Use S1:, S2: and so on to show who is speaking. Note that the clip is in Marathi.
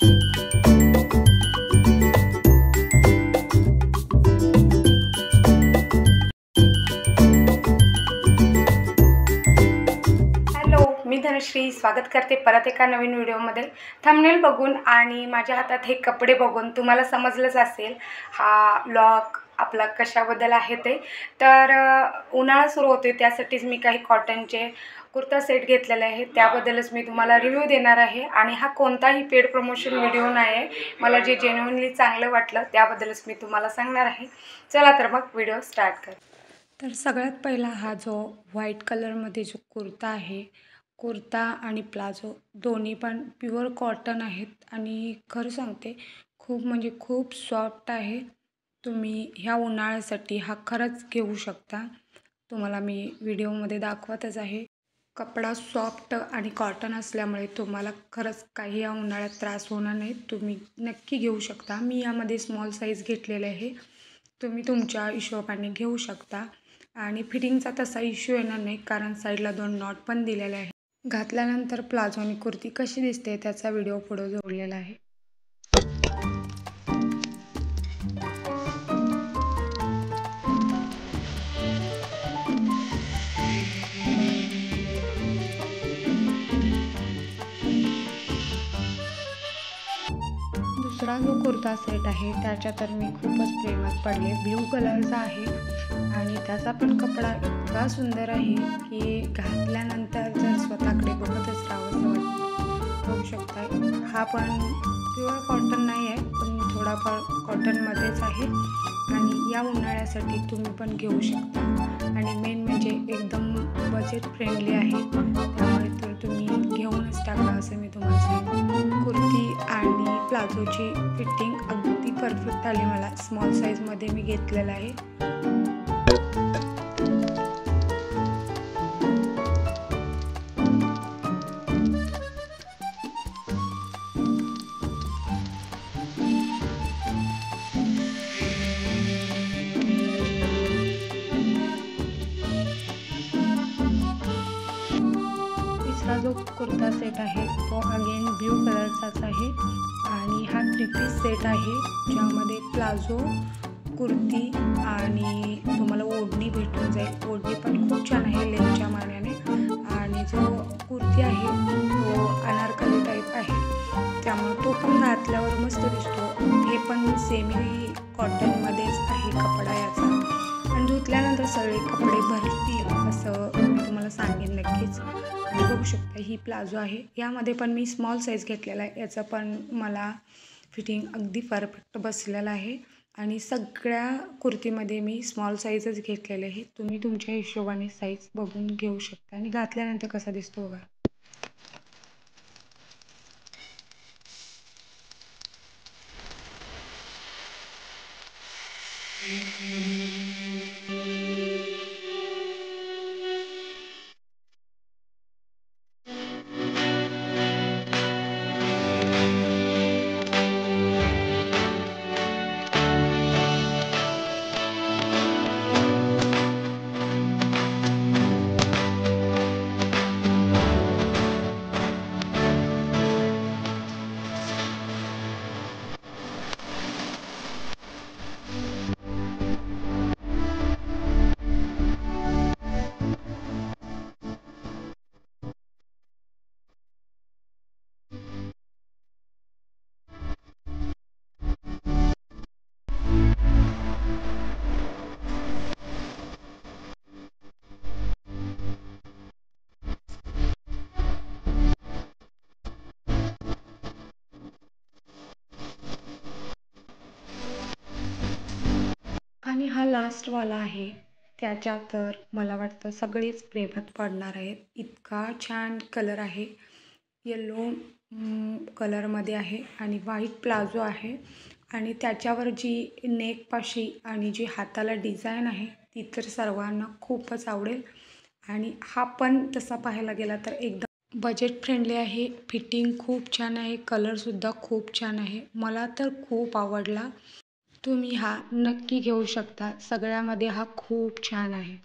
S1: हॅलो, मी धनश्री स्वागत करते परत एका नवीन व्हिडिओमध्ये। थंबनेल बघून आणि माझ्या हातात हे कपडे बघून तुम्हाला समजलंच असेल हा व्लॉग आपला कशाबद्दल आहे ते। तर उन्हाळा सुरू होतोय, त्यासाठीच मी काही कॉटनचे कुर्ता सेट घेतलेले आहे, त्याबद्दलच मी तुम्हाला रिव्ह्यू देणार आहे। आणि हा कोणताही पेड प्रमोशन व्हिडिओ नाही आहे, मला जे जेन्युइनली चांगलं वाटलं त्याबद्दलच मी तुम्हाला सांगणार आहे। चला तर मग व्हिडिओ स्टार्ट कर। तर सगळ्यात पहिला हा जो व्हाईट कलरमध्ये जो कुर्ता आहे, कुर्ता आणि प्लाझो दोन्ही पण प्युअर कॉटन आहेत आणि खरं सांगते खूप म्हणजे खूप सॉफ्ट आहे। तुम्ही ह्या उन्हाळ्यासाठी हा खरंच घेऊ शकता। तुम्हाला मी व्हिडिओमध्ये दाखवतच आहे। कपडा सॉफ्ट आणि कॉटन असल्यामुळे तुम्हाला खरंच काही या उन्हाळ्यात त्रास होणार नाही, तुम्ही नक्की घेऊ शकता। मी यामध्ये स्मॉल साईज घेतलेले आहे, तुम्ही तुमच्या हिशोबाने घेऊ शकता। आणि फिटिंगचा तसा इश्यू येणार नाही, कारण साईडला 2 नॉट पण दिलेले आहे। घातल्यानंतर प्लाझो आणि कुर्ती कशी दिसते त्याचा व्हिडिओ पुढे जोडलेला आहे। दुसरा जो कुर्ता सेट आहे त्याच्या तर मी खूपच प्रेमात पडले। ब्ल्यू कलरचा आहे आणि त्याचा पण कपडा इतका सुंदर आहे की घातल्यानंतर जर स्वतःकडे बघतच राहावंसं वाटतं। बघू शकता हा पण प्युअर कॉटन नाही आहे, पण थोडाफार कॉटनमध्येच आहे आणि या उन्हाळ्यासाठी तुम्ही पण घेऊ शकता। आणि मेन म्हणजे एकदम बजेट फ्रेंडली आहे, त्यामुळे तर तुम्ही घेऊनच टाका असं मी तुम्हाला सांगेन। कुर्ती आणि प्लाझोची फिटिंग अगदी परफेक्ट आली मला। स्मॉल साईजमध्ये मी घेतलेला आहे। तिसरा जो कुर्ता सेट आहे तो अगेन ब्ल्यू कलरचाच आहे आणि हा 3 पीस सेट आहे, ज्यामध्ये प्लाझो, कुर्ती आणि तुम्हाला ओढणी भेटून जाईल। ओढणी पण खूप छान आहे लेंथच्या मानाने। आणि जो कुर्ती आहे तो अनारकली टाईप आहे, त्यामुळे तो पण घातल्यावर मस्त दिसतो। हे पण सेमी कॉटनमध्येच आहे कपडा याचा, आणि धुतल्यानंतर सगळे कपडे भरतील असं मी तुम्हाला सांगेन नक्कीच। आणि बघू शकता ही प्लाझो आहे, यामध्ये पण मी स्मॉल साईज घेतलेला आहे, याचं पण मला फिटिंग अगदी परफेक्ट बसलेलं आहे। आणि सगळ्या कुर्तीमध्ये मी स्मॉल साईजच घेतलेले आहे, तुम्ही तुमच्या हिशोबाने साईज बघून घेऊ शकता। आणि घातल्यानंतर कसा दिसतो बघा। आणि हा लास्टवाला आहे, त्याच्या तर मला वाटतं सगळेच प्रेमात पडणार आहेत। इतका छान कलर आहे, येलो कलरमध्ये आहे आणि व्हाईट प्लाझो आहे। आणि त्याच्यावर जी नेकपाशी आणि जी हाताला डिझाईन आहे ती तर सर्वांना खूपच आवडेल। आणि हा पण तसा पाहायला गेला तर एकदम बजेट फ्रेंडली आहे, फिटिंग खूप छान आहे, कलरसुद्धा खूप छान आहे, मला तर खूप आवडला। तुम्ही हा नक्की घेऊ शकता, सगळ्यामध्ये हा खूप छान आहे।